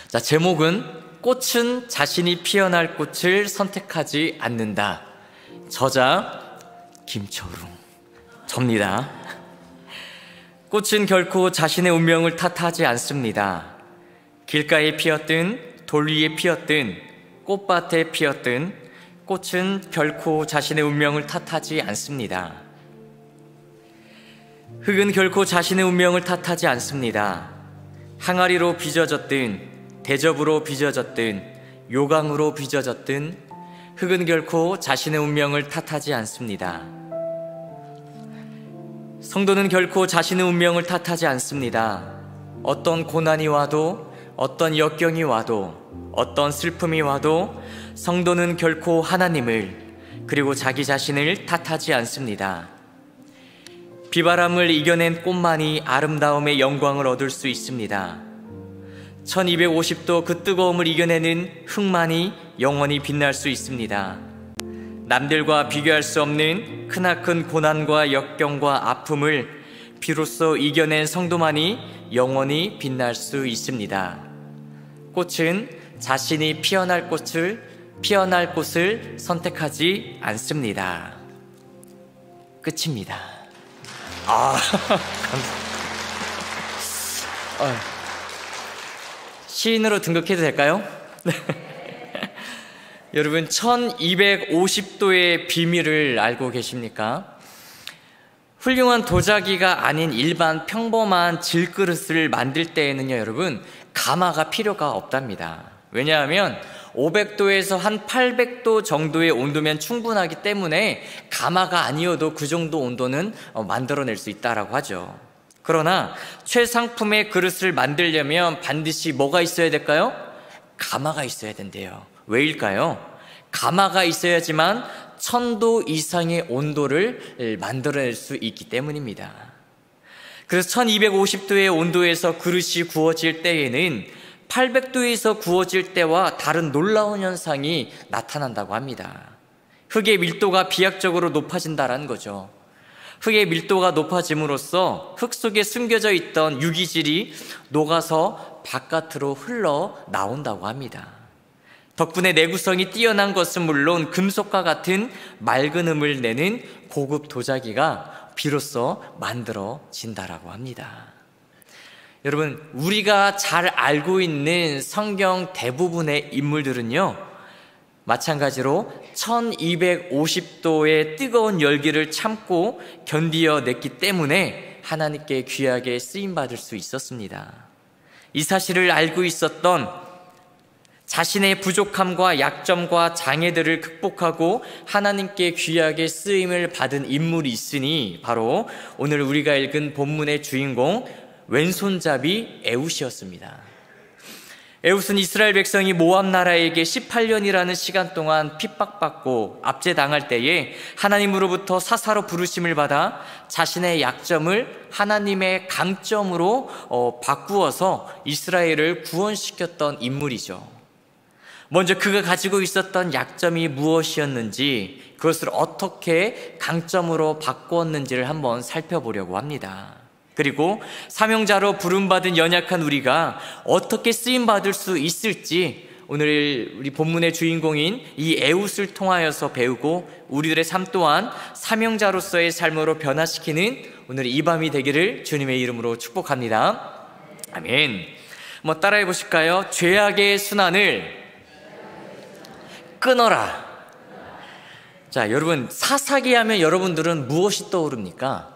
자, 제목은 꽃은 자신이 피어날 꽃을 선택하지 않는다. 저자 김철웅 접니다. 꽃은 결코 자신의 운명을 탓하지 않습니다. 길가에 피었든 돌 위에 피었든 꽃밭에 피었든 꽃은 결코 자신의 운명을 탓하지 않습니다. 흙은 결코 자신의 운명을 탓하지 않습니다. 항아리로 빚어졌든 대접으로 빚어졌든 요강으로 빚어졌든 흙은 결코 자신의 운명을 탓하지 않습니다. 성도는 결코 자신의 운명을 탓하지 않습니다. 어떤 고난이 와도, 어떤 역경이 와도, 어떤 슬픔이 와도 성도는 결코 하나님을, 그리고 자기 자신을 탓하지 않습니다. 비바람을 이겨낸 꽃만이 아름다움의 영광을 얻을 수 있습니다. 1250도 그 뜨거움을 이겨내는 흙만이 영원히 빛날 수 있습니다. 남들과 비교할 수 없는 크나큰 고난과 역경과 아픔을 비로소 이겨낸 성도만이 영원히 빛날 수 있습니다. 꽃은 자신이 피어날 곳을 선택하지 않습니다. 끝입니다. 시인으로 등극해도 될까요? 여러분, 1250도의 비밀을 알고 계십니까? 훌륭한 도자기가 아닌 일반 평범한 질그릇을 만들 때에는요, 여러분, 가마가 필요가 없답니다. 왜냐하면 500도에서 한 800도 정도의 온도면 충분하기 때문에 가마가 아니어도 그 정도 온도는 만들어낼 수 있다라고 하죠. 그러나 최상품의 그릇을 만들려면 반드시 뭐가 있어야 될까요? 가마가 있어야 된대요. 왜일까요? 가마가 있어야지만 1000도 이상의 온도를 만들어낼 수 있기 때문입니다. 그래서 1250도의 온도에서 그릇이 구워질 때에는 800도에서 구워질 때와 다른 놀라운 현상이 나타난다고 합니다. 흙의 밀도가 비약적으로 높아진다는 거죠. 흙의 밀도가 높아짐으로써 흙 속에 숨겨져 있던 유기질이 녹아서 바깥으로 흘러나온다고 합니다. 덕분에 내구성이 뛰어난 것은 물론 금속과 같은 맑은 음을 내는 고급 도자기가 비로소 만들어진다라고 합니다. 여러분, 우리가 잘 알고 있는 성경 대부분의 인물들은요, 마찬가지로 1250도의 뜨거운 열기를 참고 견디어냈기 때문에 하나님께 귀하게 쓰임받을 수 있었습니다. 이 사실을 알고 있었던, 자신의 부족함과 약점과 장애들을 극복하고 하나님께 귀하게 쓰임을 받은 인물이 있으니 바로 오늘 우리가 읽은 본문의 주인공 왼손잡이 에훗이었습니다. 에훗은 이스라엘 백성이 모압 나라에게 18년이라는 시간 동안 핍박받고 압제당할 때에 하나님으로부터 사사로 부르심을 받아 자신의 약점을 하나님의 강점으로 바꾸어서 이스라엘을 구원시켰던 인물이죠. 먼저 그가 가지고 있었던 약점이 무엇이었는지, 그것을 어떻게 강점으로 바꾸었는지를 한번 살펴보려고 합니다. 그리고 사명자로 부름받은 연약한 우리가 어떻게 쓰임받을 수 있을지 오늘 우리 본문의 주인공인 이 에훗을 통하여서 배우고 우리들의 삶 또한 사명자로서의 삶으로 변화시키는 오늘 이 밤이 되기를 주님의 이름으로 축복합니다. 아멘. 따라해 보실까요? 죄악의 순환을 끊어라. 자, 여러분, 사사기 하면 여러분들은 무엇이 떠오릅니까?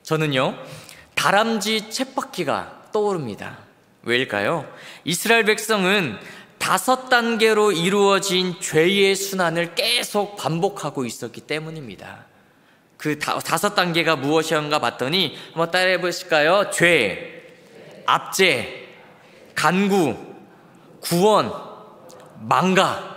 저는요, 다람쥐 쳇바퀴가 떠오릅니다. 왜일까요? 이스라엘 백성은 5단계로 이루어진 죄의 순환을 계속 반복하고 있었기 때문입니다. 그 5단계가 무엇이었는가 봤더니 한번 따라해 보실까요? 죄, 압제, 간구, 구원, 망가.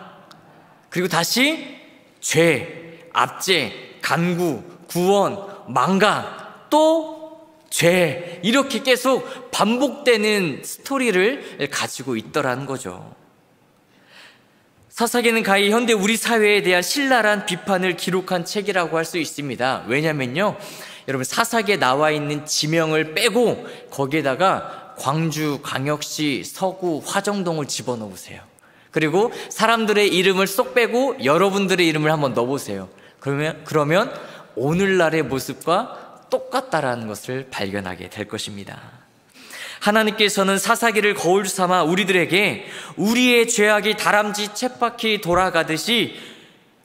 그리고 다시 죄, 압제, 간구, 구원, 망가, 또 죄, 이렇게 계속 반복되는 스토리를 가지고 있더라는 거죠. 사사기는 가히 현대 우리 사회에 대한 신랄한 비판을 기록한 책이라고 할 수 있습니다. 왜냐면요, 여러분, 사사기에 나와 있는 지명을 빼고 거기에다가 광주, 광역시, 서구, 화정동을 집어넣으세요. 그리고 사람들의 이름을 쏙 빼고 여러분들의 이름을 한번 넣어보세요. 그러면 오늘날의 모습과 똑같다라는 것을 발견하게 될 것입니다. 하나님께서는 사사기를 거울 삼아 우리들에게 우리의 죄악이 다람쥐 쳇바퀴 돌아가듯이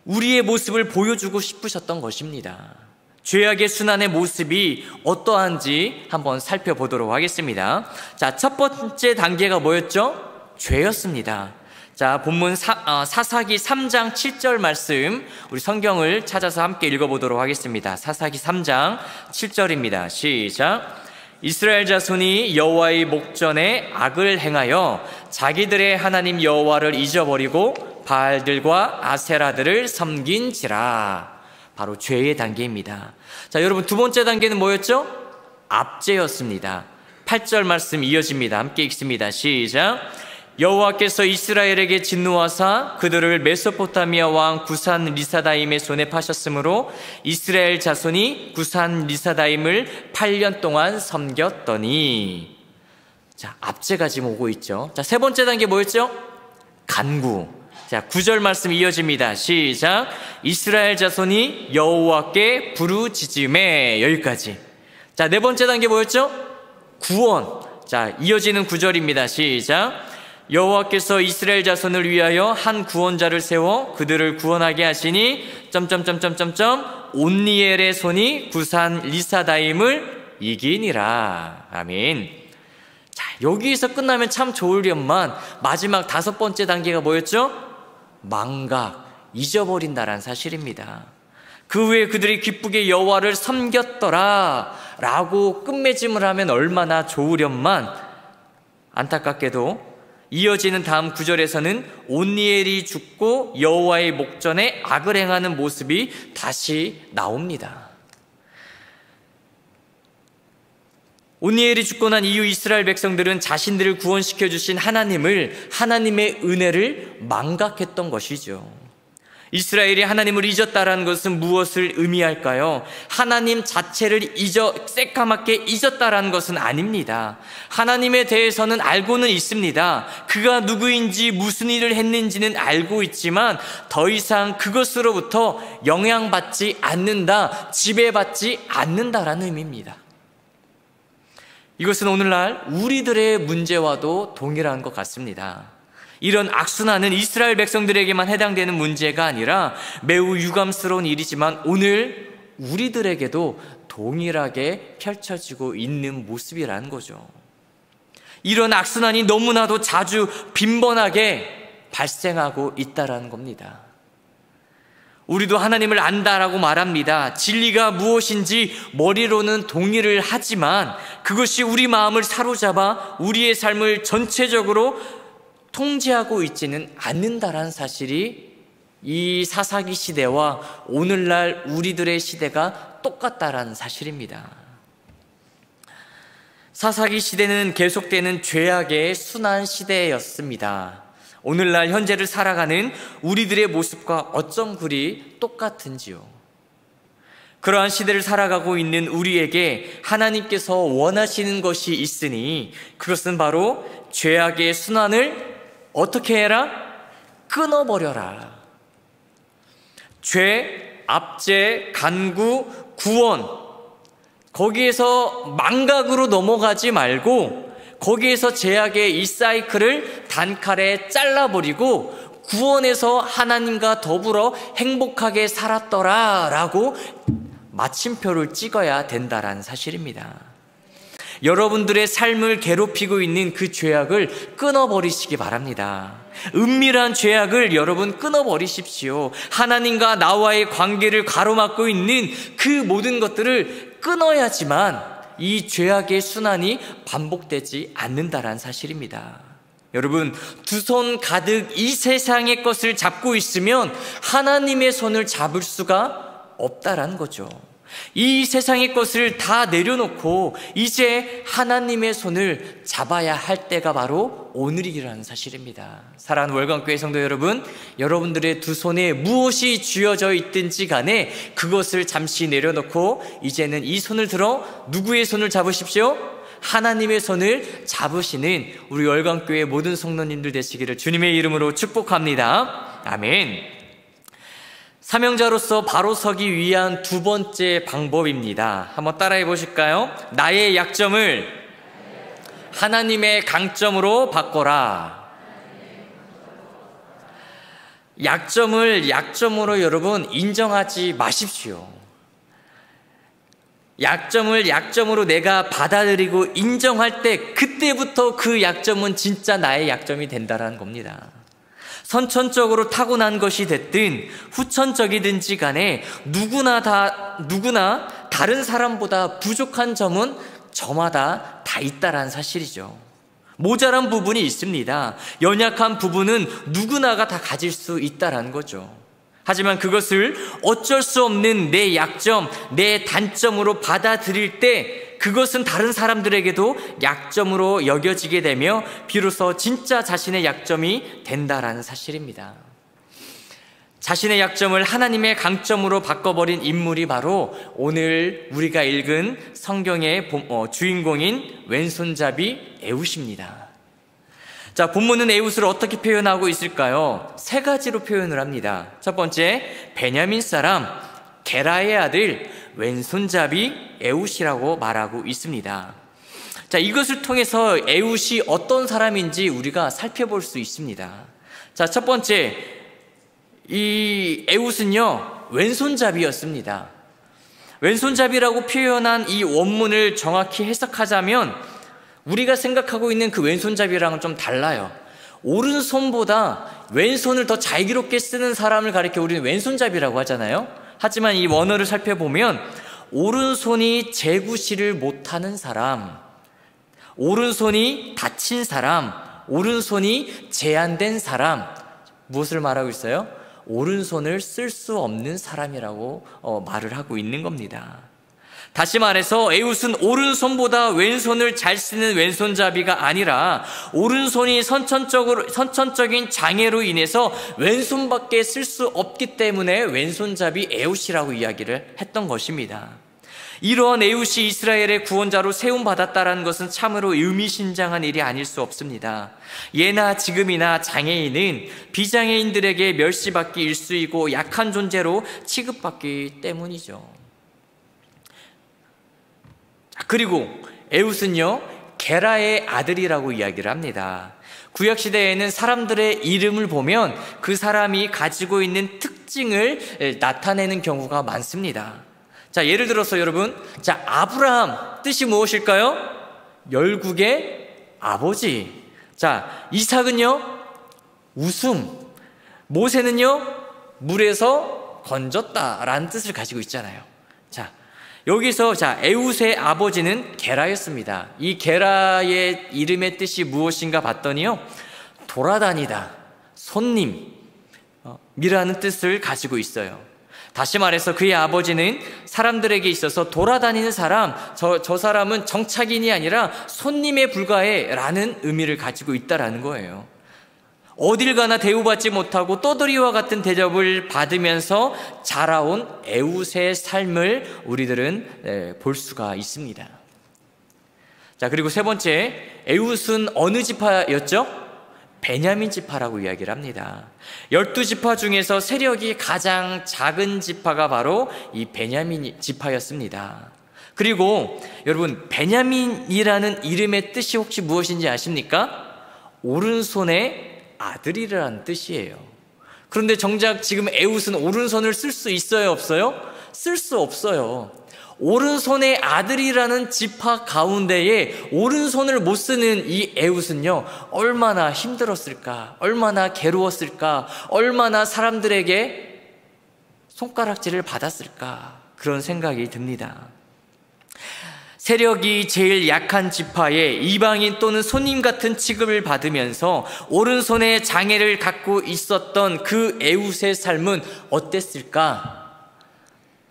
우리의 모습을 보여주고 싶으셨던 것입니다. 죄악의 순환의 모습이 어떠한지 한번 살펴보도록 하겠습니다. 자, 첫 번째 단계가 뭐였죠? 죄였습니다. 자, 본문 사사기 3장 7절 말씀, 우리 성경을 찾아서 함께 읽어보도록 하겠습니다. 사사기 3장 7절입니다. 시작. 이스라엘 자손이 여호와의 목전에 악을 행하여 자기들의 하나님 여호와를 잊어버리고 바알들과 아세라들을 섬긴지라. 바로 죄의 단계입니다. 자, 여러분, 두 번째 단계는 뭐였죠? 압제였습니다. 8절 말씀 이어집니다. 함께 읽습니다. 시작. 여호와께서 이스라엘에게 진노하사 그들을 메소포타미아 왕 구산 리사다임의 손에 파셨으므로 이스라엘 자손이 구산 리사다임을 8년 동안 섬겼더니. 자, 압제가 지금 오고 있죠. 자, 세 번째 단계 뭐였죠? 간구. 자, 9절 말씀 이어집니다. 시작. 이스라엘 자손이 여호와께 부르짖음에. 여기까지. 자, 네 번째 단계 뭐였죠? 구원. 자, 이어지는 9절입니다. 시작. 여호와께서 이스라엘 자손을 위하여 한 구원자를 세워 그들을 구원하게 하시니 온니엘의 손이 구산 리사다임을 이기니라. 아멘. 자, 여기에서 끝나면 참 좋으련만 마지막 다섯 번째 단계가 뭐였죠? 망각, 잊어버린다란 사실입니다. 그 후에 그들이 기쁘게 여호와를 섬겼더라 라고 끝맺음을 하면 얼마나 좋으련만 안타깝게도 이어지는 다음 구절에서는 온니엘이 죽고 여호와의 목전에 악을 행하는 모습이 다시 나옵니다. 온니엘이 죽고 난 이후 이스라엘 백성들은 자신들을 구원시켜 주신 하나님의 은혜를 망각했던 것이죠. 이스라엘이 하나님을 잊었다라는 것은 무엇을 의미할까요? 하나님 자체를 새까맣게 잊었다라는 것은 아닙니다. 하나님에 대해서는 알고는 있습니다. 그가 누구인지 무슨 일을 했는지는 알고 있지만 더 이상 그것으로부터 영향받지 않는다, 지배받지 않는다라는 의미입니다. 이것은 오늘날 우리들의 문제와도 동일한 것 같습니다. 이런 악순환은 이스라엘 백성들에게만 해당되는 문제가 아니라 매우 유감스러운 일이지만 오늘 우리들에게도 동일하게 펼쳐지고 있는 모습이라는 거죠. 이런 악순환이 너무나도 자주 빈번하게 발생하고 있다는 겁니다. 우리도 하나님을 안다라고 말합니다. 진리가 무엇인지 머리로는 동의를 하지만 그것이 우리 마음을 사로잡아 우리의 삶을 전체적으로 통제하고 있지는 않는다라는 사실이 이 사사기 시대와 오늘날 우리들의 시대가 똑같다라는 사실입니다. 사사기 시대는 계속되는 죄악의 순환 시대였습니다. 오늘날 현재를 살아가는 우리들의 모습과 어쩜 그리 똑같은지요. 그러한 시대를 살아가고 있는 우리에게 하나님께서 원하시는 것이 있으니 그것은 바로 죄악의 순환을 어떻게 해라? 끊어버려라. 죄, 압제, 간구, 구원, 거기에서 망각으로 넘어가지 말고 거기에서 죄악의 이 사이클을 단칼에 잘라버리고 구원에서 하나님과 더불어 행복하게 살았더라 라고 마침표를 찍어야 된다라는 사실입니다. 여러분들의 삶을 괴롭히고 있는 그 죄악을 끊어버리시기 바랍니다. 은밀한 죄악을 여러분 끊어버리십시오. 하나님과 나와의 관계를 가로막고 있는 그 모든 것들을 끊어야지만 이 죄악의 순환이 반복되지 않는다라는 사실입니다. 여러분, 두 손 가득 이 세상의 것을 잡고 있으면 하나님의 손을 잡을 수가 없다라는 거죠. 이 세상의 것을 다 내려놓고 이제 하나님의 손을 잡아야 할 때가 바로 오늘이라는 사실입니다. 사랑하는 월광교회 성도 여러분, 여러분들의 두 손에 무엇이 쥐어져 있든지 간에 그것을 잠시 내려놓고 이제는 이 손을 들어 누구의 손을 잡으십시오? 하나님의 손을 잡으시는 우리 열강교회 모든 성도님들 되시기를 주님의 이름으로 축복합니다. 아멘. 사명자로서 바로 서기 위한 두 번째 방법입니다. 한번 따라해 보실까요? 나의 약점을 하나님의 강점으로 바꿔라. 약점을 약점으로 여러분 인정하지 마십시오. 약점을 약점으로 내가 받아들이고 인정할 때 그때부터 그 약점은 진짜 나의 약점이 된다는 겁니다. 선천적으로 타고난 것이 됐든 후천적이든지 간에 누구나 다른 사람보다 부족한 점은 저마다 다 있다라는 사실이죠. 모자란 부분이 있습니다. 연약한 부분은 누구나가 다 가질 수 있다라는 거죠. 하지만 그것을 어쩔 수 없는 내 약점, 내 단점으로 받아들일 때 그것은 다른 사람들에게도 약점으로 여겨지게 되며 비로소 진짜 자신의 약점이 된다라는 사실입니다. 자신의 약점을 하나님의 강점으로 바꿔버린 인물이 바로 오늘 우리가 읽은 성경의 주인공인 왼손잡이 에훗입니다. 자, 본문은 에훗을 어떻게 표현하고 있을까요? 세 가지로 표현을 합니다. 첫 번째, 베냐민 사람 게라의 아들 왼손잡이 에훗이라고 말하고 있습니다. 자, 이것을 통해서 에훗이 어떤 사람인지 우리가 살펴볼 수 있습니다. 자, 첫 번째, 이 에훗은요 왼손잡이였습니다. 왼손잡이라고 표현한 이 원문을 정확히 해석하자면 우리가 생각하고 있는 그 왼손잡이랑은 좀 달라요. 오른손보다 왼손을 더 자유롭게 쓰는 사람을 가리켜 우리는 왼손잡이라고 하잖아요. 하지만 이 원어를 살펴보면 오른손이 제구시를 못하는 사람, 오른손이 다친 사람, 오른손이 제한된 사람, 무엇을 말하고 있어요? 오른손을 쓸 수 없는 사람이라고 말을 하고 있는 겁니다. 다시 말해서 에훗은 오른손보다 왼손을 잘 쓰는 왼손잡이가 아니라 오른손이 선천적인 장애로 인해서 왼손밖에 쓸 수 없기 때문에 왼손잡이 에훗이라고 이야기를 했던 것입니다. 이러한 에훗이 이스라엘의 구원자로 세움받았다는 것은 참으로 의미심장한 일이 아닐 수 없습니다. 예나 지금이나 장애인은 비장애인들에게 멸시받기 일쑤이고 약한 존재로 취급받기 때문이죠. 그리고 에훗은요 게라의 아들이라고 이야기를 합니다. 구약시대에는 사람들의 이름을 보면 그 사람이 가지고 있는 특징을 나타내는 경우가 많습니다. 자, 예를 들어서 여러분, 자, 아브라함 뜻이 무엇일까요? 열국의 아버지. 자, 이삭은요 웃음, 모세는요 물에서 건졌다라는 뜻을 가지고 있잖아요. 자, 여기서 에훗의 아버지는 게라였습니다. 이 게라의 이름의 뜻이 무엇인가 봤더니요 돌아다니다, 손님이라는 뜻을 가지고 있어요. 다시 말해서 그의 아버지는 사람들에게 있어서 돌아다니는 사람, 저 사람은 정착인이 아니라 손님에 불과해 라는 의미를 가지고 있다라는 거예요. 어딜 가나 대우받지 못하고 떠돌이와 같은 대접을 받으면서 자라온 에훗의 삶을 우리들은 볼 수가 있습니다. 자, 그리고 세 번째, 에훗은 어느 지파였죠? 베냐민 지파라고 이야기를 합니다. 12지파 중에서 세력이 가장 작은 지파가 바로 이 베냐민 지파였습니다. 그리고 여러분, 베냐민이라는 이름의 뜻이 혹시 무엇인지 아십니까? 오른손의 아들이라는 뜻이에요. 그런데 정작 지금 에훗은 오른손을 쓸 수 있어요, 없어요? 쓸 수 없어요. 오른손의 아들이라는 지파 가운데에 오른손을 못 쓰는 이 에훗은요 얼마나 힘들었을까, 얼마나 괴로웠을까, 얼마나 사람들에게 손가락질을 받았을까, 그런 생각이 듭니다. 세력이 제일 약한 지파에 이방인 또는 손님 같은 취급을 받으면서 오른손에 장애를 갖고 있었던 그 에훗의 삶은 어땠을까?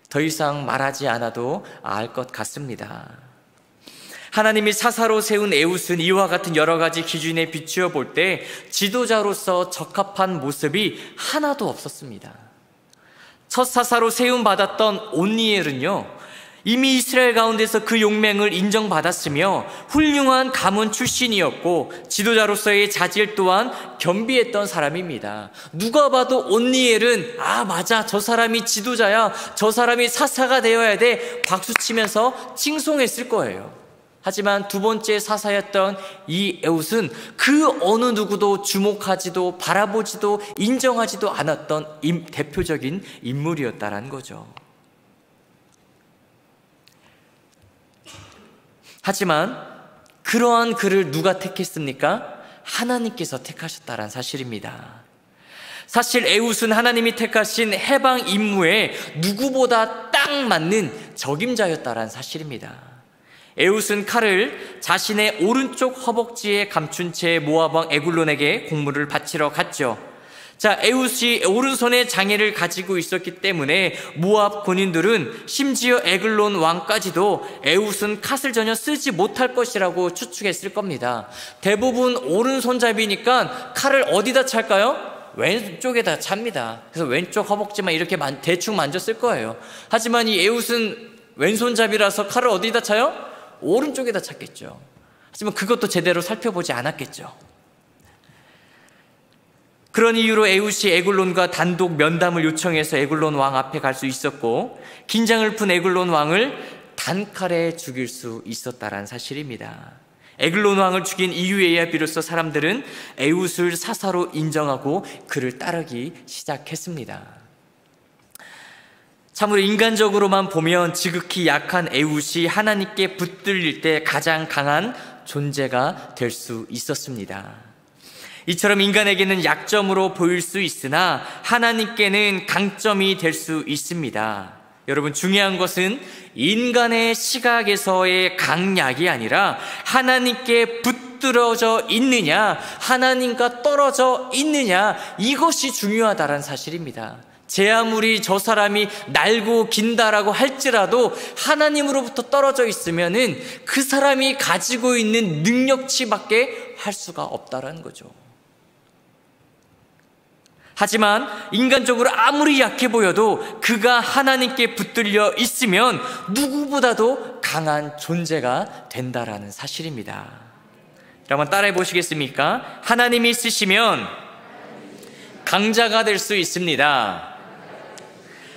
더 이상 말하지 않아도 알 것 같습니다. 하나님이 사사로 세운 에훗은 이와 같은 여러 가지 기준에 비추어 볼 때 지도자로서 적합한 모습이 하나도 없었습니다. 첫 사사로 세움받았던 온니엘은요 이미 이스라엘 가운데서 그 용맹을 인정받았으며 훌륭한 가문 출신이었고 지도자로서의 자질 또한 겸비했던 사람입니다. 누가 봐도 온니엘은 맞아, 저 사람이 지도자야, 저 사람이 사사가 되어야 돼, 박수치면서 칭송했을 거예요. 하지만 두 번째 사사였던 이 에훗은 그 어느 누구도 주목하지도 바라보지도 인정하지도 않았던 대표적인 인물이었다는 거죠. 하지만 그러한 그를 누가 택했습니까? 하나님께서 택하셨다는 사실입니다. 사실 에훗은 하나님이 택하신 해방 임무에 누구보다 딱 맞는 적임자였다는 사실입니다. 에훗은 칼을 자신의 오른쪽 허벅지에 감춘 채 모압 왕 에글론에게 공물을 바치러 갔죠. 자, 에훗이 오른손에 장애를 가지고 있었기 때문에 모압 군인들은 심지어 에글론 왕까지도 에훗은 칼을 전혀 쓰지 못할 것이라고 추측했을 겁니다. 대부분 오른손잡이니까 칼을 어디다 찰까요? 왼쪽에다 찹니다. 그래서 왼쪽 허벅지만 이렇게 대충 만졌을 거예요. 하지만 이 에훗은 왼손잡이라서 칼을 어디다 차요? 오른쪽에다 찼겠죠. 하지만 그것도 제대로 살펴보지 않았겠죠. 그런 이유로 에훗이 에글론과 단독 면담을 요청해서 에글론 왕 앞에 갈 수 있었고 긴장을 푼 에글론 왕을 단칼에 죽일 수 있었다는 사실입니다. 에글론 왕을 죽인 이후에야 비로소 사람들은 에훗을 사사로 인정하고 그를 따르기 시작했습니다. 참으로 인간적으로만 보면 지극히 약한 에훗이 하나님께 붙들릴 때 가장 강한 존재가 될 수 있었습니다. 이처럼 인간에게는 약점으로 보일 수 있으나 하나님께는 강점이 될 수 있습니다. 여러분, 중요한 것은 인간의 시각에서의 강약이 아니라 하나님께 붙들어져 있느냐, 하나님과 떨어져 있느냐, 이것이 중요하다는 사실입니다. 제 아무리 저 사람이 날고 긴다라고 할지라도 하나님으로부터 떨어져 있으면은 그 사람이 가지고 있는 능력치밖에 할 수가 없다라는 거죠. 하지만 인간적으로 아무리 약해 보여도 그가 하나님께 붙들려 있으면 누구보다도 강한 존재가 된다라는 사실입니다. 여러분 따라해 보시겠습니까? 하나님이 쓰시면 강자가 될 수 있습니다.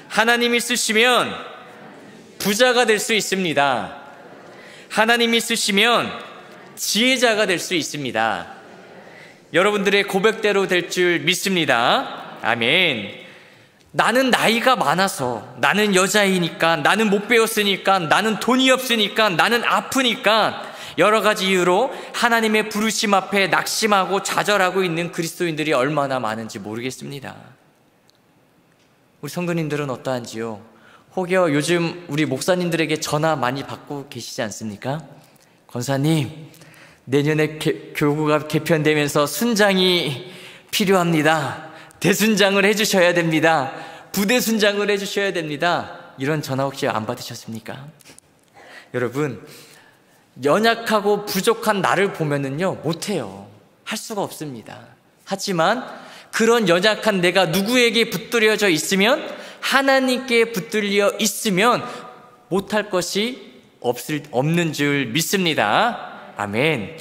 하나님이 쓰시면 부자가 될 수 있습니다. 하나님이 쓰시면 지혜자가 될 수 있습니다. 여러분들의 고백대로 될 줄 믿습니다. 아멘. 나는 나이가 많아서, 나는 여자이니까, 나는 못 배웠으니까, 나는 돈이 없으니까, 나는 아프니까 여러 가지 이유로 하나님의 부르심 앞에 낙심하고 좌절하고 있는 그리스도인들이 얼마나 많은지 모르겠습니다. 우리 성도님들은 어떠한지요? 혹여 요즘 우리 목사님들에게 전화 많이 받고 계시지 않습니까? 권사님, 내년에 교구가 개편되면서 순장이 필요합니다. 대순장을 해주셔야 됩니다. 부대 순장을 해주셔야 됩니다. 이런 전화 혹시 안 받으셨습니까? 여러분, 연약하고 부족한 나를 보면은요, 못해요. 할 수가 없습니다. 하지만 그런 연약한 내가 누구에게 붙들려져 있으면, 하나님께 붙들려 있으면 못할 것이 없는 줄 믿습니다. 아멘.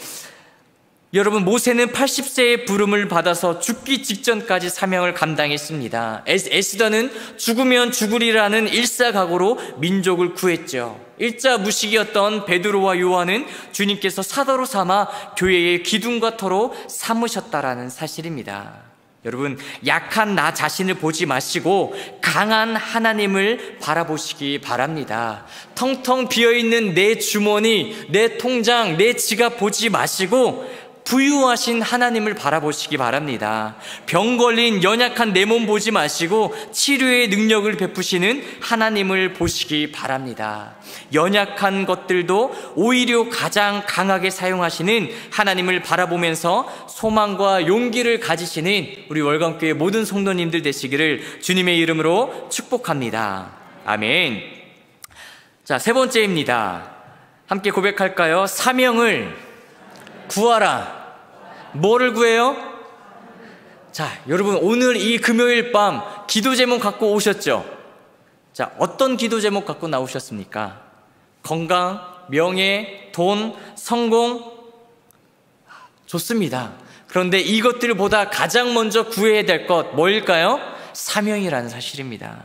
여러분, 모세는 80세의 부름을 받아서 죽기 직전까지 사명을 감당했습니다. 에스더는 죽으면 죽으리라는 일사각오로 민족을 구했죠. 일자 무식이었던 베드로와 요한은 주님께서 사도로 삼아 교회의 기둥과 터로 삼으셨다라는 사실입니다. 여러분, 약한 나 자신을 보지 마시고 강한 하나님을 바라보시기 바랍니다. 텅텅 비어있는 내 주머니, 내 통장, 내 지갑 보지 마시고 부유하신 하나님을 바라보시기 바랍니다. 병 걸린 연약한 내 몸 보지 마시고 치료의 능력을 베푸시는 하나님을 보시기 바랍니다. 연약한 것들도 오히려 가장 강하게 사용하시는 하나님을 바라보면서 소망과 용기를 가지시는 우리 월광교회 모든 성도님들 되시기를 주님의 이름으로 축복합니다. 아멘. 자, 세 번째입니다. 함께 고백할까요? 사명을 구하라. 뭐를 구해요? 자, 여러분, 오늘 이 금요일 밤 기도 제목 갖고 오셨죠? 자, 어떤 기도 제목 갖고 나오셨습니까? 건강, 명예, 돈, 성공, 좋습니다. 그런데 이것들보다 가장 먼저 구해야 될 것 뭘까요? 사명이라는 사실입니다.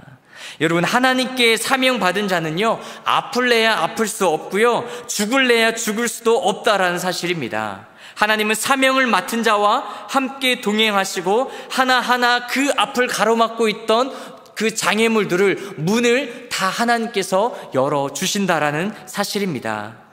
여러분, 하나님께 사명받은 자는요, 아플래야 아플 수 없고요, 죽을래야 죽을 수도 없다라는 사실입니다. 하나님은 사명을 맡은 자와 함께 동행하시고 하나하나 그 앞을 가로막고 있던 그 장애물들을, 문을 다 하나님께서 열어주신다라는 사실입니다.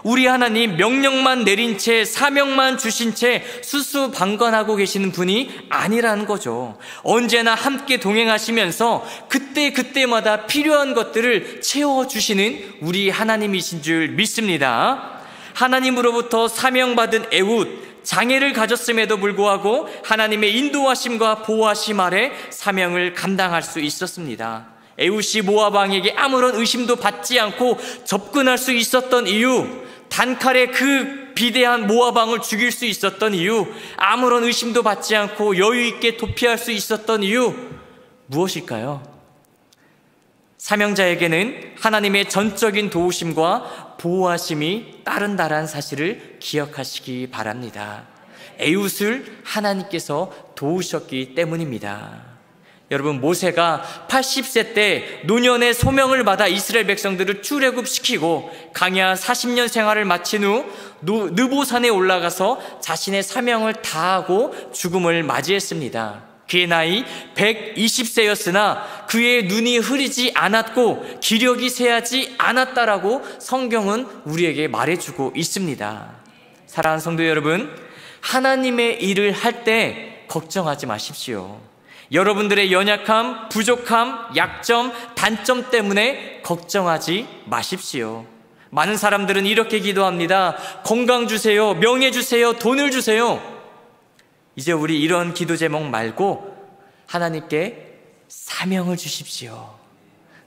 우리 하나님 명령만 내린 채, 사명만 주신 채 수수방관하고 계시는 분이 아니라는 거죠. 언제나 함께 동행하시면서 그때그때마다 필요한 것들을 채워주시는 우리 하나님이신 줄 믿습니다. 하나님으로부터 사명받은 에훗, 장애를 가졌음에도 불구하고 하나님의 인도하심과 보호하심 아래 사명을 감당할 수 있었습니다. 에훗이 모압 왕에게 아무런 의심도 받지 않고 접근할 수 있었던 이유, 단칼에 그 비대한 모압 왕을 죽일 수 있었던 이유, 아무런 의심도 받지 않고 여유 있게 도피할 수 있었던 이유, 무엇일까요? 사명자에게는 하나님의 전적인 도우심과 보호하심이 따른다라는 사실을 기억하시기 바랍니다. 에훗을 하나님께서 도우셨기 때문입니다. 여러분, 모세가 80세 때 노년의 소명을 받아 이스라엘 백성들을 출애굽시키고 광야 40년 생활을 마친 후 느보산에 올라가서 자신의 사명을 다하고 죽음을 맞이했습니다. 그의 나이 120세였으나 그의 눈이 흐리지 않았고 기력이 쇠하지 않았다라고 성경은 우리에게 말해주고 있습니다. 사랑하는 성도 여러분, 하나님의 일을 할 때 걱정하지 마십시오. 여러분들의 연약함, 부족함, 약점, 단점 때문에 걱정하지 마십시오. 많은 사람들은 이렇게 기도합니다. 건강 주세요, 명예 주세요, 돈을 주세요. 이제 우리 이런 기도 제목 말고 하나님께 사명을 주십시오.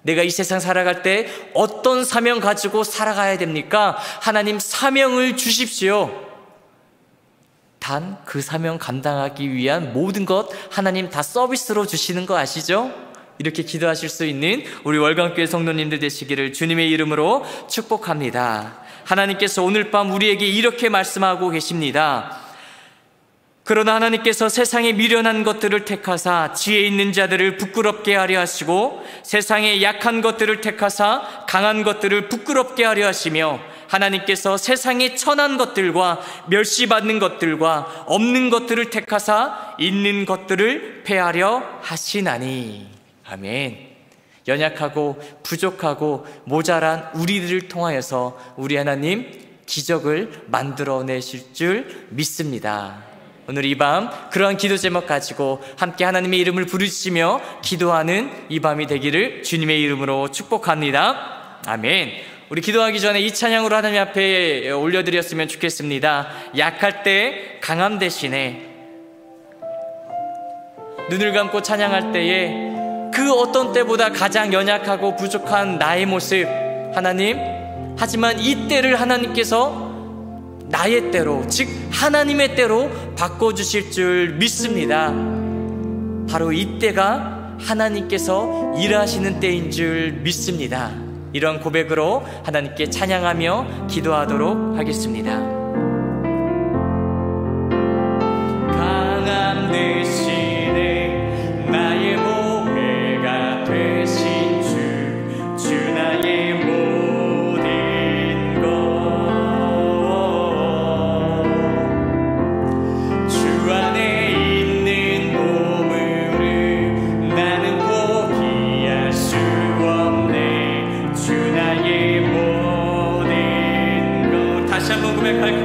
내가 이 세상 살아갈 때 어떤 사명 가지고 살아가야 됩니까? 하나님, 사명을 주십시오. 단 그 사명 감당하기 위한 모든 것 하나님 다 서비스로 주시는 거 아시죠? 이렇게 기도하실 수 있는 우리 월광교회 성도님들 되시기를 주님의 이름으로 축복합니다. 하나님께서 오늘 밤 우리에게 이렇게 말씀하고 계십니다. 그러나 하나님께서 세상에 미련한 것들을 택하사 지혜 있는 자들을 부끄럽게 하려 하시고 세상에 약한 것들을 택하사 강한 것들을 부끄럽게 하려 하시며 하나님께서 세상에 천한 것들과 멸시받는 것들과 없는 것들을 택하사 있는 것들을 폐하려 하시나니. 아멘. 연약하고 부족하고 모자란 우리들을 통하여서 우리 하나님 기적을 만들어내실 줄 믿습니다. 오늘 이 밤 그러한 기도 제목 가지고 함께 하나님의 이름을 부르시며 기도하는 이 밤이 되기를 주님의 이름으로 축복합니다. 아멘. 우리 기도하기 전에 이 찬양으로 하나님 앞에 올려드렸으면 좋겠습니다. 약할 때 강함 대신에, 눈을 감고 찬양할 때에 그 어떤 때보다 가장 연약하고 부족한 나의 모습, 하나님, 하지만 이 때를 하나님께서 나의 때로, 즉 하나님의 때로 바꿔주실 줄 믿습니다. 바로 이 때가 하나님께서 일하시는 때인 줄 믿습니다. 이런 고백으로 하나님께 찬양하며 기도하도록 하겠습니다. 강함 대신에 나의 보혜가 되신 주 나의 모든 것, 주 안에 있는 보물을 나는 포기할 수 없네. 주 나의 모든 것. 다시 한번 고백할게요.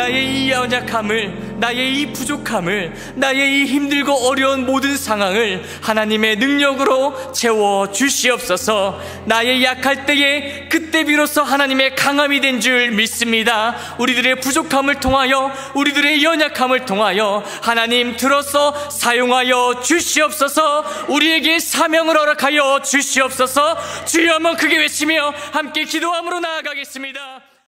나의 이 연약함을, 나의 이 부족함을, 나의 이 힘들고 어려운 모든 상황을 하나님의 능력으로 채워 주시옵소서. 나의 약할 때에 그때 비로소 하나님의 강함이 된 줄 믿습니다. 우리들의 부족함을 통하여, 우리들의 연약함을 통하여 하나님 들어서 사용하여 주시옵소서. 우리에게 사명을 허락하여 주시옵소서. 주여 한번 크게 외치며 함께 기도함으로 나아가겠습니다.